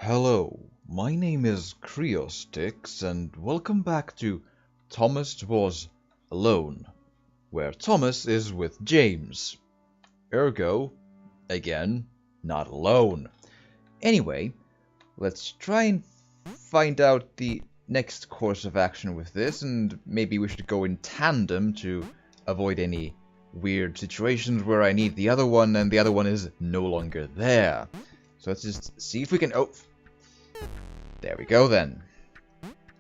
Hello, my name is Creostix, and welcome back to Thomas Was Alone, where Thomas is with James. Ergo, again, not alone. Anyway, let's try and find out the next course of action with this, and maybe we should go in tandem to avoid any weird situations where I need the other one and the other one is no longer there. So let's just see if we can... Oh, there we go then.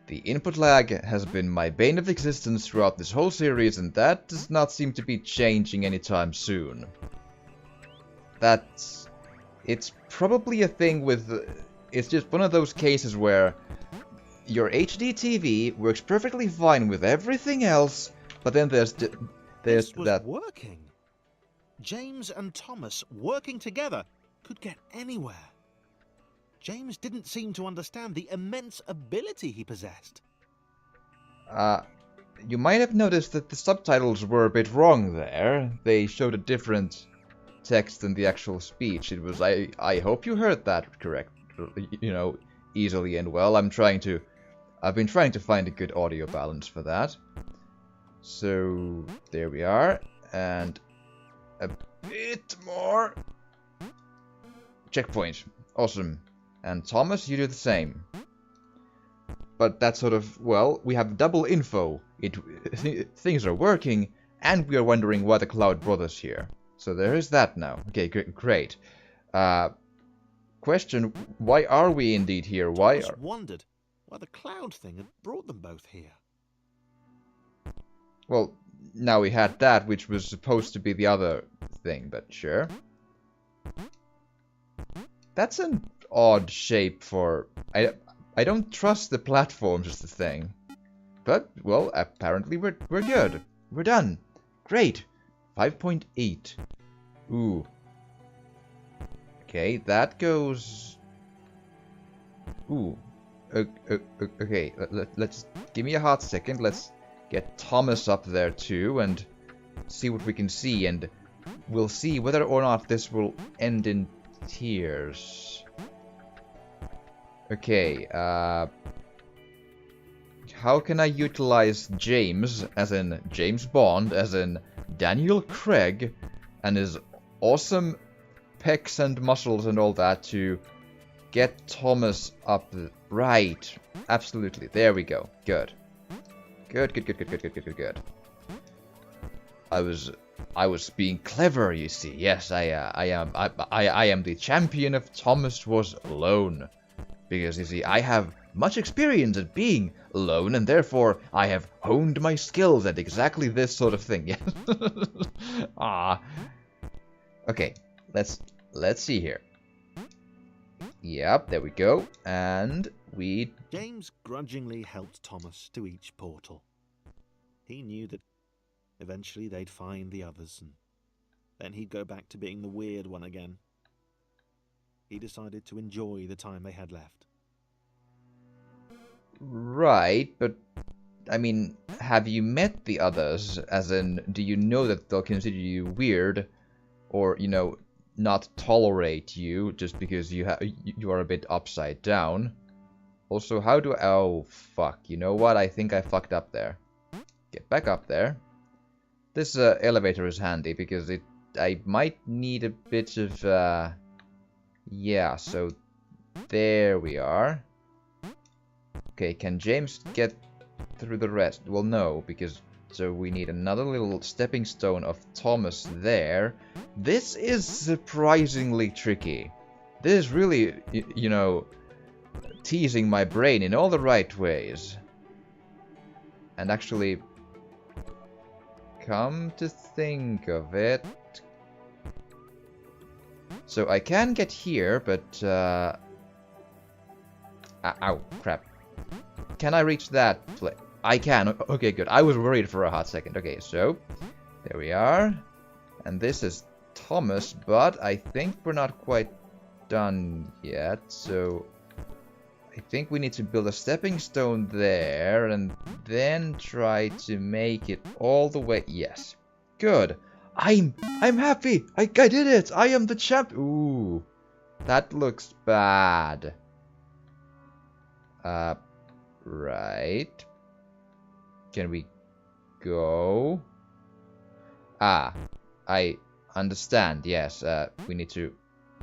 The input lag has been my bane of existence throughout this whole series, and that does not seem to be changing anytime soon. It's probably a thing with... It's just one of those cases where your HD TV works perfectly fine with everything else, but then there's This was that... working. James and Thomas working together could get anywhere. James didn't seem to understand the immense ability he possessed. You might have noticed that the subtitles were a bit wrong there. They showed a different text than the actual speech. It was, I hope you heard that correct, easily and well. I've been trying to find a good audio balance for that. So, there we are, and a bit more. Checkpoint. Awesome. And Thomas, you do the same. But that's sort of, well, we have double info. Things are working, and we are wondering why the cloud brought us here. So there is that now. Okay, great. Question, why are we indeed here? Why Thomas wondered why the cloud thing had brought them both here. Well, now we had that, which was supposed to be the other thing, but sure. That's an odd shape for... I don't trust the platforms is the thing. But, well, apparently we're good. We're done. Great. 5.8. Ooh. Okay, that goes... Ooh. Okay, let's... Give me a hot second. Let's get Thomas up there too and see what we can see. And we'll see whether or not this will end in tears. Okay, how can I utilize James, as in James Bond, as in Daniel Craig, and his awesome pecs and muscles and all that to get Thomas up? Right, absolutely, there we go, good. Good. I was being clever, you see. Yes, I am the champion of Thomas Was Alone. Because, you see, I have much experience at being alone, and therefore I have honed my skills at exactly this sort of thing. Ah. Okay, let's see here. Yep, there we go. And we... James grudgingly helped Thomas to each portal. He knew that eventually they'd find the others, and then he'd go back to being the weird one again. He decided to enjoy the time they had left. Right, but, I mean, have you met the others? As in, do you know that they'll consider you weird? Or, not tolerate you just because you are a bit upside down? Also, how do I... Oh, fuck. You know what? I think I fucked up there. Get back up there. This elevator is handy because I might need a bit of... Yeah, so there we are. Okay, can James get through the rest? Well, no, because... So we need another little stepping stone of Thomas there. This is surprisingly tricky. This is really, teasing my brain in all the right ways. And actually, come to think of it... So I can get here, but... Ow, crap. Can I reach that place? I can. Okay, good. I was worried for a hot second. Okay, so... There we are. And this is Thomas, but I think we're not quite done yet, so... I think we need to build a stepping stone there, and then try to make it all the way... Yes. Good. I'm happy! I did it! I am the champ... Ooh. That looks bad. Right. Can we go? Ah, I understand, yes. We need to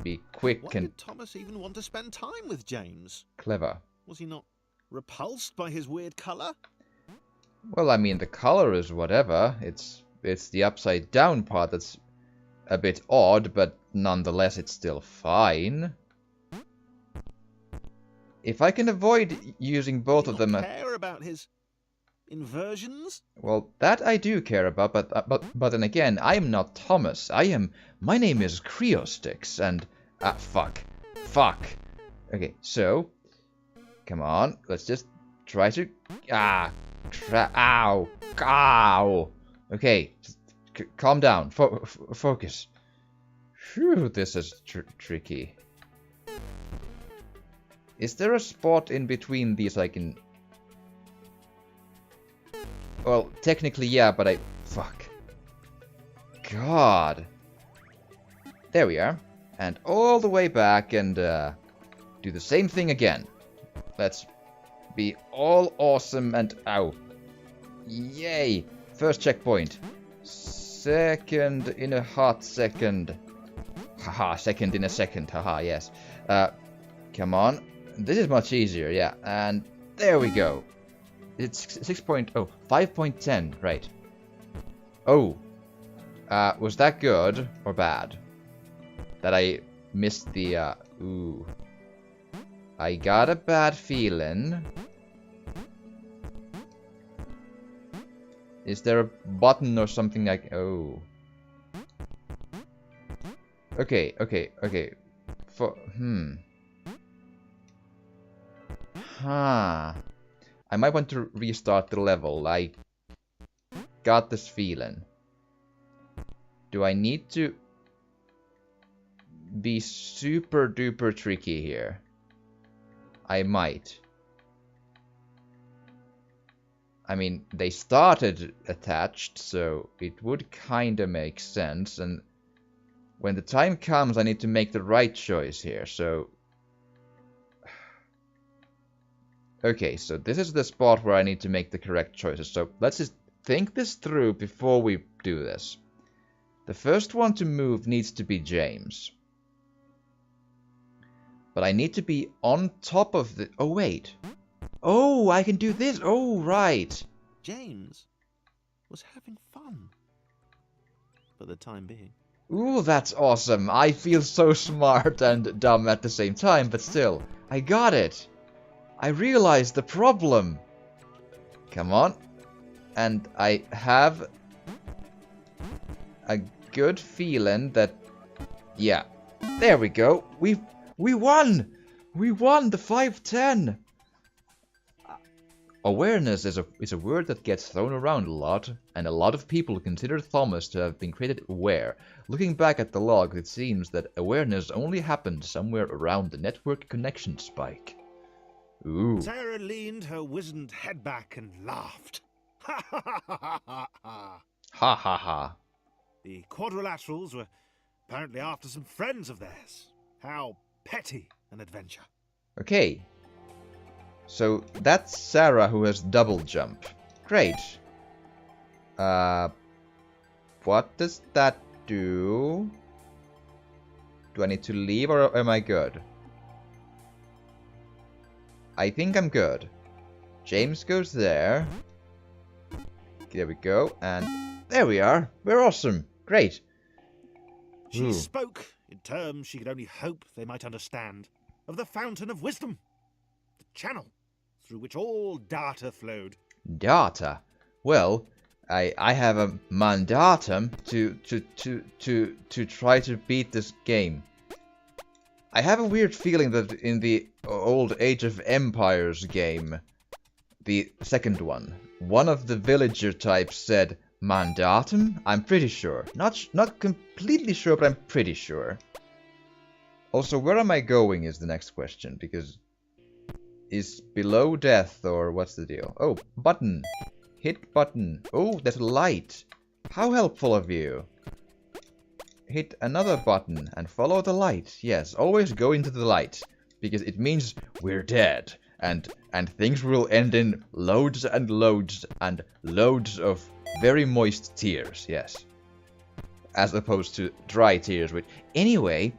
be quick Why and did Thomas even want to spend time with James? clever. Was he not repulsed by his weird colour? Well, I mean, the color is whatever. It's the upside down part that's a bit odd, but nonetheless it's still fine. If I can avoid using both of them... care about his inversions? Well, that I do care about, but then again, I am not Thomas. My name is Creostix, and... fuck. Okay, so... Come on, let's just try to... Ow! Ow! Okay, just calm down. Focus. Phew, this is tricky. Is there a spot in between these I can... Well, technically yeah, but fuck. God. There we are. And all the way back and do the same thing again. Let's be all awesome and... Ow. Yay! First checkpoint. Second in a hot second. Haha, second in a second. Haha, yes. Come on. This is much easier, yeah. And there we go. It's 5.10, right. Oh. Was that good or bad? That I missed the, ooh. I got a bad feeling. Is there a button or something like... Oh. Okay. I might want to restart the level. I got this feeling. Do I need to be super duper tricky here? I might. I mean, they started attached, so it would kinda make sense, and when the time comes I need to make the right choice here, so... Okay, so this is the spot where I need to make the correct choices, so let's just think this through before we do this. The first one to move needs to be James. But I need to be on top of the... Oh, wait. Oh, I can do this. Oh, right. James was having fun. For the time being. Ooh, that's awesome. I feel so smart and dumb at the same time, but still. I got it. I realized the problem. Come on. And I have a good feeling that... Yeah. There we go. We won! We won the 5-10! Awareness is a word that gets thrown around a lot, and a lot of people consider Thomas to have been created aware. Looking back at the log, it seems that awareness only happened somewhere around the network connection spike. Ooh. Sarah leaned her wizened head back and laughed. Ha ha ha ha ha ha. Ha ha ha. The Quadrilaterals were apparently after some friends of theirs. How petty an adventure. Okay. So that's Sarah who has double jump. Great. What does that do? Do I need to leave or am I good? I think I'm good. James goes there. There we go. And there we are. We're awesome. Great. She spoke in terms she could only hope they might understand of the fountain of wisdom. The channel through which all data flowed. Data? Well, I have a mandatum to try to beat this game. I have a weird feeling that in the old Age of Empires game, the second one of the villager types said mandatum? I'm pretty sure. Not completely sure, but I'm pretty sure. Also, where am I going is the next question, because is below death or what's the deal? Oh, button. Hit button. Oh, there's a light. How helpful of you. Hit another button and follow the light. Yes, always go into the light, because it means we're dead. and things will end in loads and loads and loads of very moist tears, yes. As opposed to dry tears, which... Anyway,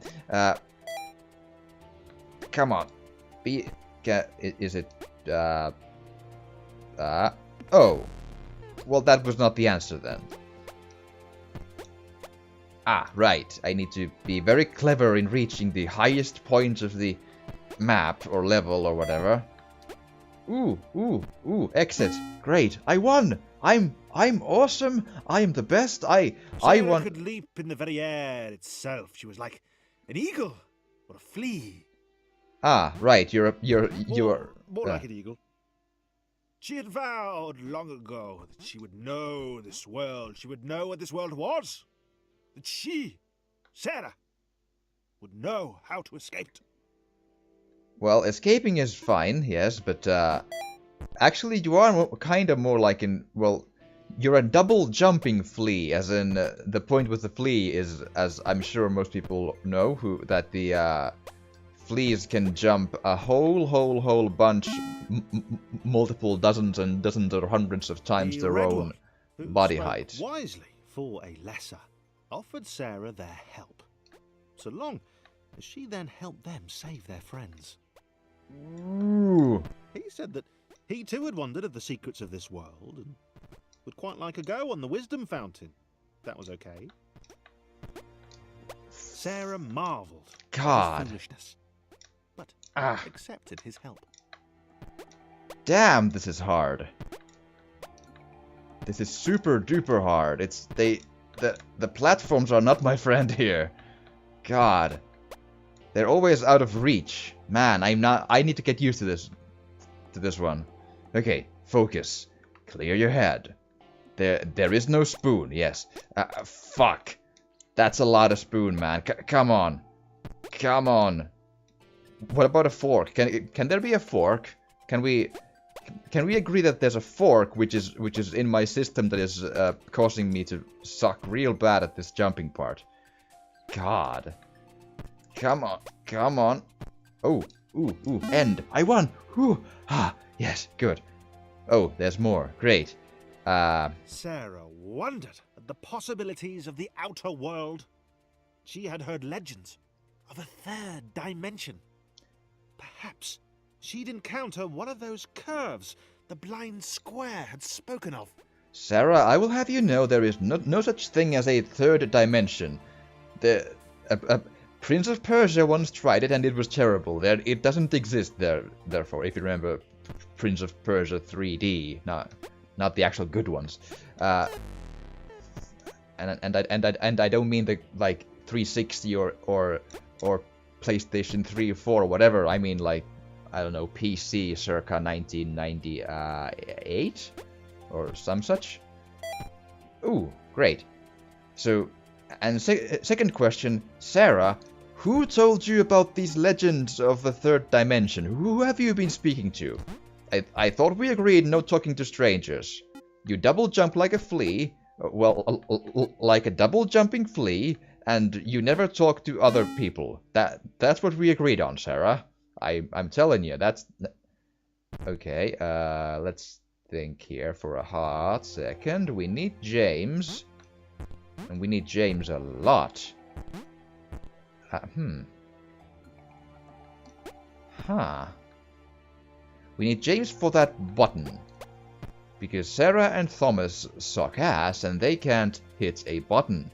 come on. Is it... oh. Well, that was not the answer then. Ah, right. I need to be very clever in reaching the highest points of the map or level or whatever. Ooh, exit. Great. I won. I'm awesome. I am the best. I won. Sarah could leap in the very air itself. She was like an eagle or a flea. Ah, right. You're more like an eagle. She had vowed long ago that she would know this world. She would know what this world was. That she, Sarah, would know how to escape it. Well, escaping is fine, yes, but actually you are kind of more like you're a double jumping flea, as in the point with the flea is, as I'm sure most people know, that the fleas can jump a whole bunch, multiple dozens and dozens or hundreds of times their own body height. Wisely for a lesser, offered Sarah their help, so long as she then helped them save their friends. Ooh. He said that he too had wondered at the secrets of this world and would quite like a go on the wisdom fountain. That was okay. Sarah marveled at his foolishness, but accepted his help. Damn, this is hard. This is super duper hard. The platforms are not my friend here. God. They're always out of reach. Man, I need to get used to this one. Okay, focus. Clear your head. There is no spoon, yes. Fuck. That's a lot of spoon, man. Come on. Come on. What about a fork? Can there be a fork? Can we agree that there's a fork which is in my system that is causing me to suck real bad at this jumping part? God. Come on. Come on. Oh. Ooh. End. I won. Whew. Ah. Yes. Good. Oh, there's more. Great. Sarah wondered at the possibilities of the outer world. She had heard legends of a third dimension. Perhaps she'd encounter one of those curves the blind square had spoken of. Sarah, I will have you know there is no such thing as a third dimension. Prince of Persia once tried it and it was terrible. It doesn't exist there. Therefore, if you remember Prince of Persia 3D, not the actual good ones. And I don't mean the like 360 or PlayStation 3 or 4 or whatever. I mean like, I don't know, PC circa 1998 or some such. Ooh, great. So, and second question, Sarah, who told you about these legends of the third dimension? Who have you been speaking to? I thought we agreed no talking to strangers. You double jump like a flea, well, like a double jumping flea, and you never talk to other people. That's what we agreed on, Sarah. I'm telling you, that's... Okay, let's think here for a hot second. We need James. And we need James a lot. We need James for that button. Because Sarah and Thomas suck ass and they can't hit a button.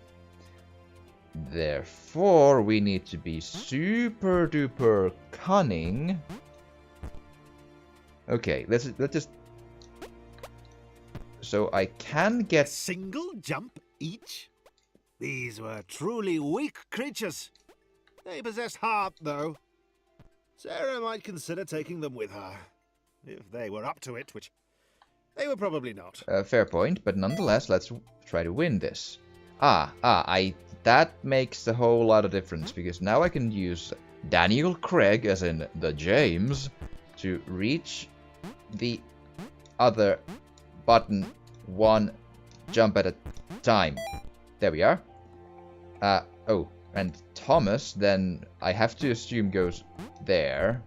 Therefore, we need to be super duper cunning. Okay, let's just... So I can get... Single jump each? These were truly weak creatures. They possessed heart, though. Sarah might consider taking them with her. If they were up to it, which they were probably not. Fair point, but nonetheless, let's try to win this. That makes a whole lot of difference, because now I can use Daniel Craig, as in the James, to reach the other button one jump at a time. There we are. Oh, and Thomas, then I have to assume goes there.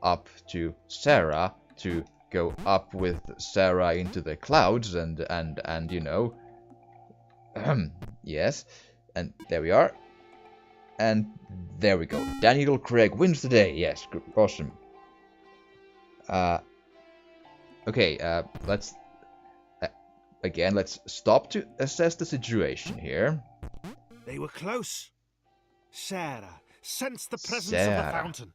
up to Sarah to go up with Sarah into the clouds and you know, yes, and there we are, and there we go. Daniel Craig wins the day. Yes, awesome. Okay, let's again, let's stop to assess the situation here. They were close. Sarah sensed the presence of the fountain.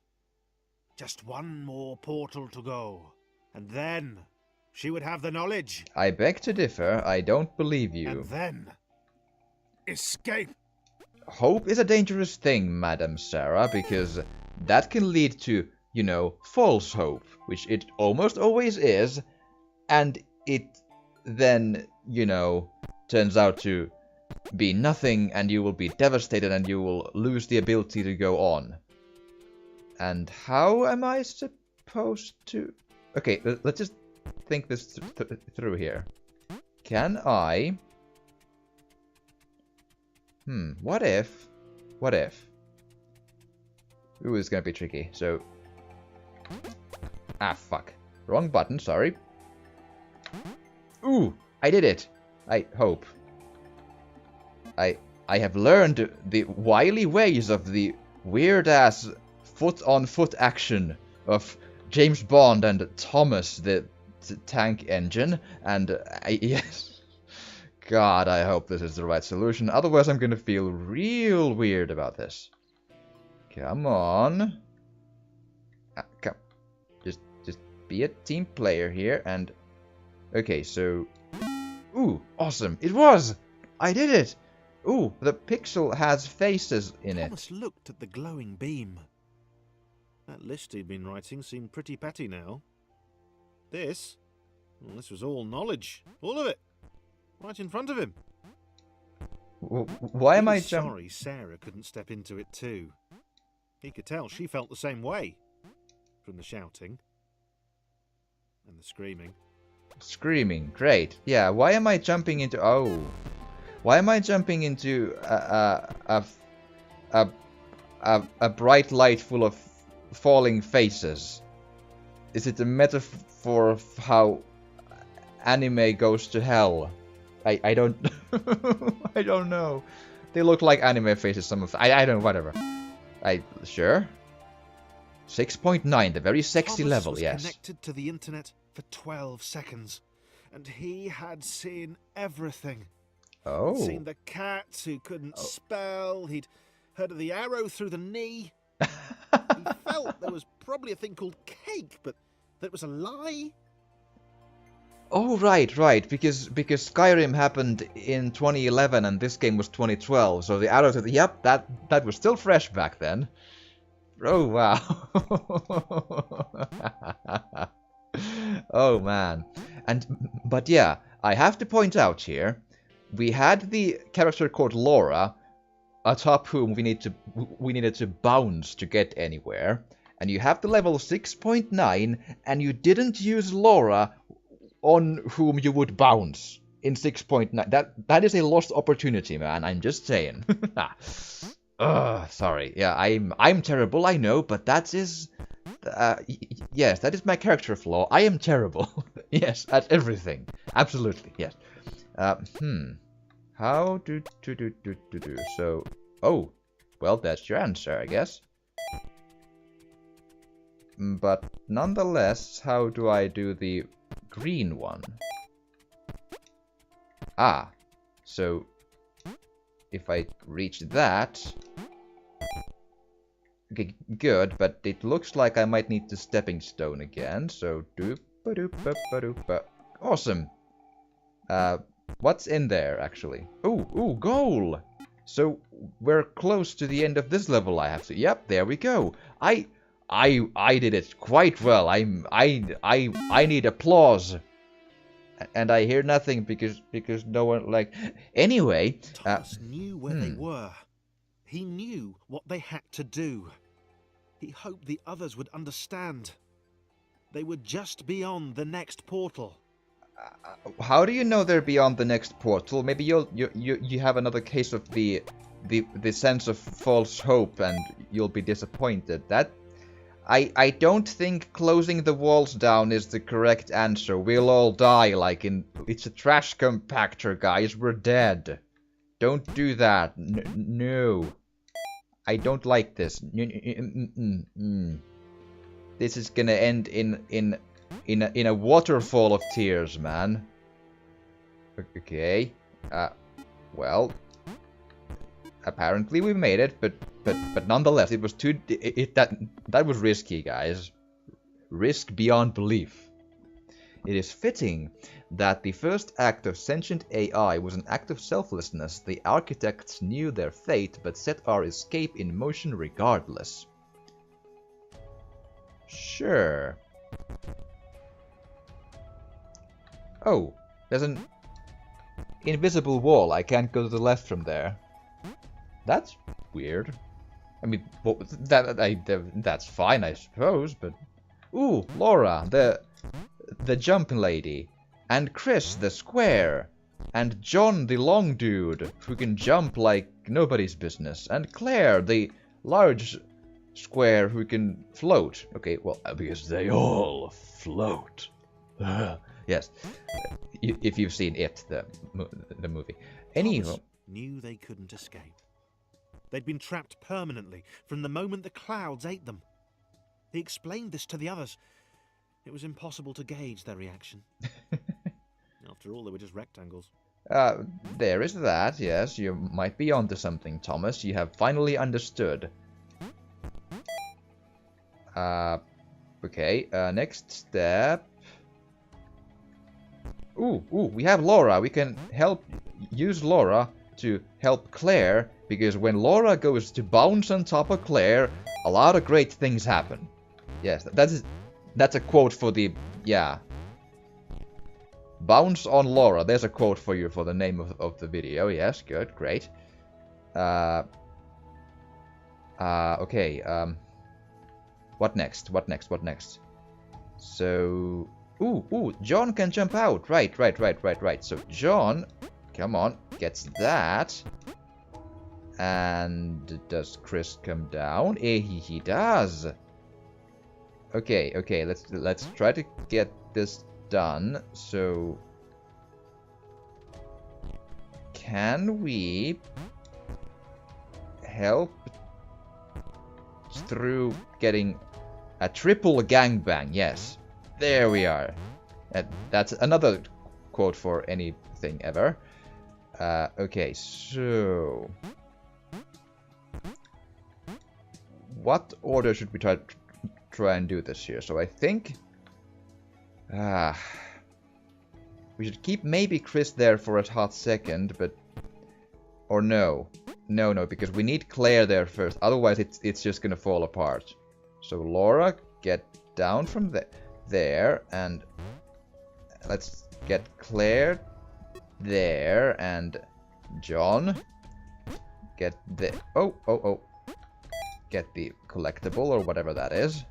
Just one more portal to go, and then she would have the knowledge. I beg to differ. I don't believe you. And then escape. Hope is a dangerous thing, Madam Sarah, because that can lead to, you know, false hope, which it almost always is, and it then, you know, turns out to be nothing, and you will be devastated, and you will lose the ability to go on. And how am I supposed to... Okay, let's just think this through here. Can I... what if... Ooh, it's gonna be tricky, so... Ah, fuck. Wrong button, sorry. Ooh, I did it! I hope. I have learned the wily ways of the weird-ass foot-on-foot action of James Bond and Thomas, the tank engine, and yes. God, I hope this is the right solution, otherwise I'm gonna feel real weird about this. Come on. Come. Just be a team player here, and... Okay, so... Ooh, awesome! It was! I did it! Ooh, the pixel has faces in it. Thomas looked at the glowing beam. That list he'd been writing seemed pretty petty now. This was all knowledge. All of it. Right in front of him. Why am I sorry Sarah couldn't step into it too. He could tell she felt the same way. From the shouting. And the screaming. Screaming, great. Yeah, why am I jumping into... Oh. Why am I jumping into a bright light full of falling faces? Is it a metaphor of how anime goes to hell? I don't... I don't know. They look like anime faces, some of them. I don't... Whatever. Sure. 6.9, the very sexy Thomas level, was yes. Connected to the internet for 12 seconds. And he had seen everything. Oh. He'd seen the cat who couldn't spell. He'd heard of the arrow through the knee. He felt there was probably a thing called cake, but that was a lie. Oh, right, because Skyrim happened in 2011 and this game was 2012, so the arrow to the... Yep, that was still fresh back then. Oh, wow. Oh, man. But yeah, I have to point out here, we had the character called Laura, atop whom we needed to bounce to get anywhere, and you have the level 6.9, and you didn't use Laura on whom you would bounce in 6.9. That is a lost opportunity, man. I'm just saying. Sorry. Yeah, I'm terrible, I know, but that is... yes, that is my character flaw. I am terrible. Yes, at everything. Absolutely, yes. How do. So, oh, well, that's your answer, I guess. But nonetheless, how do I do the green one? Ah, so if I reach that... Okay, good, but it looks like I might need the stepping stone again, so doop-a-doop-a-doop-a. Awesome! What's in there, actually? Ooh, goal! So, we're close to the end of this level, I have to... Yep, there we go! I did it quite well. I need applause. And I hear nothing because no one, like... Anyway... Thomas knew where they were. He knew what they had to do. He hoped the others would understand. They were just beyond the next portal. How do you know they're beyond the next portal? Maybe you have another case of the sense of false hope and you'll be disappointed. That... I don't think closing the walls down is the correct answer. We'll all die like in... It's a trash compactor, guys. We're dead. Don't do that. No. I don't like this. This is gonna end in a waterfall of tears, man. Okay. Well, apparently we made it, but nonetheless, it was too. That was risky, guys. Risk beyond belief. It is fitting that the first act of sentient AI was an act of selflessness. The architects knew their fate, but set our escape in motion regardless. Sure. Oh, there's an invisible wall. I can't go to the left from there. That's weird. I mean, that's fine, I suppose, but... Ooh, Laura, the jump lady. And Chris, the square. And John, the long dude, who can jump like nobody's business. And Claire, the large square who can float. Okay, well, because they all float. Yes, if you've seen it, the movie. Anywho, knew they couldn't escape. They'd been trapped permanently from the moment the clouds ate them. He explained this to the others. It was impossible to gauge their reaction. After all, they were just rectangles. There is that, yes. You might be onto something, Thomas. You have finally understood. Okay, next step. Ooh, we have Laura. We can use Laura to help Claire, because when Laura goes to bounce on top of Claire, a lot of great things happen. Yes, that's a quote for the... Yeah. Bounce on Laura. There's a quote for you for the name of the video. Yes, good, great. Okay, what next? What next? So... Ooh, John can jump out. Right. So John, come on, gets that. And does Chris come down? He does. Okay, let's try to get this done. So can we help through getting a triple gangbang? Yes. There we are. That's another quote for anything ever. Okay, so... What order should we try and do this here? So I think... we should keep maybe Chris there for a hot second, but... Or no. No, because we need Claire there first. Otherwise, it's just gonna fall apart. So Laura, get down from there, and let's get Claire there, and John, get the... Oh. Get the collectible, or whatever that is.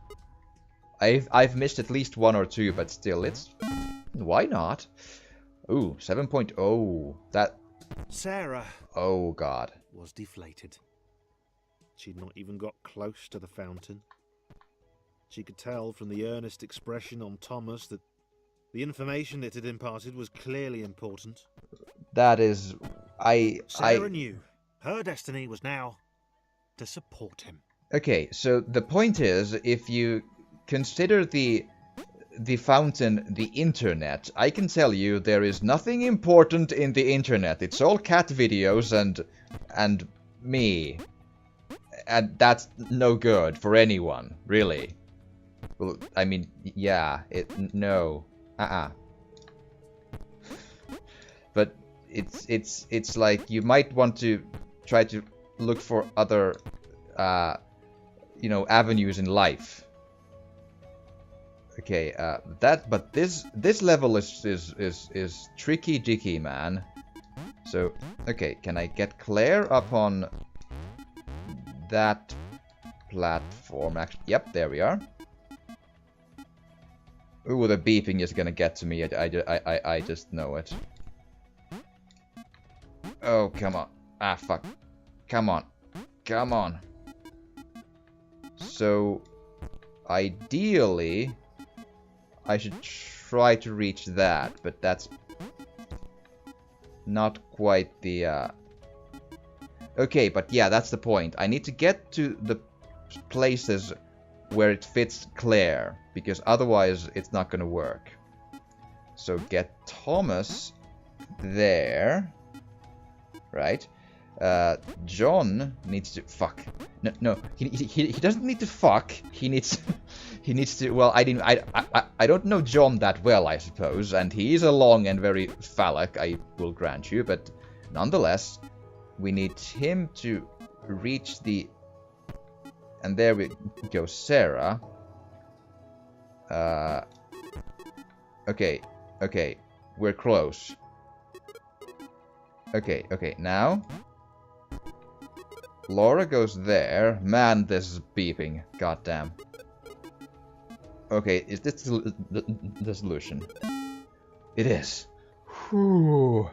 I've missed at least one or two, but still, it's... Why not? Ooh, 7.0. That... Sarah... Oh, God. ...was deflated. She'd not even got close to the fountain. She could tell from the earnest expression on Thomas that the information it had imparted was clearly important. That is... Sarah knew her destiny was now to support him. Okay, so the point is, if you consider the fountain the internet, I can tell you there is nothing important in the internet. It's all cat videos and me. And that's no good for anyone, really. Well, I mean, yeah, no. But it's like you might want to try to look for other avenues in life. Okay, but this level is tricky dicky, man. So, okay, can I get Claire up on that platform? Actually, yep, there we are. Ooh, the beeping is gonna get to me. I just know it. Oh, come on. Ah, fuck. Come on. So, ideally, I should try to reach that, but that's not quite the... Okay, but yeah, that's the point. I need to get to the places where it fits Claire, because otherwise it's not gonna work. So get Thomas there, right? John needs to fuck. No, he doesn't need to fuck. He needs he needs to. Well, I don't know John that well, I suppose, and he is a long and very phallic. I will grant you, but nonetheless, we need him to reach the. And there we go, Sarah. Okay, we're close. Okay, now. Laura goes there. Man, this is beeping. Goddamn. Okay, is this the solution? It is. Whew.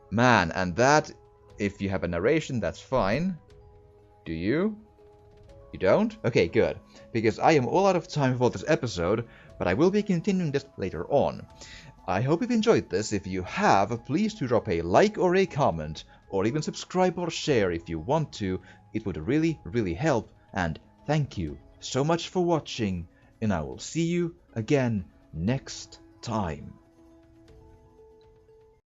Man, and that, if you have a narration, that's fine. Do you? You don't? Okay, good. Because I am all out of time for this episode, but I will be continuing this later on. I hope you've enjoyed this. If you have, please do drop a like or a comment, or even subscribe or share if you want to. It would really, really help, and thank you so much for watching, and I will see you again next time.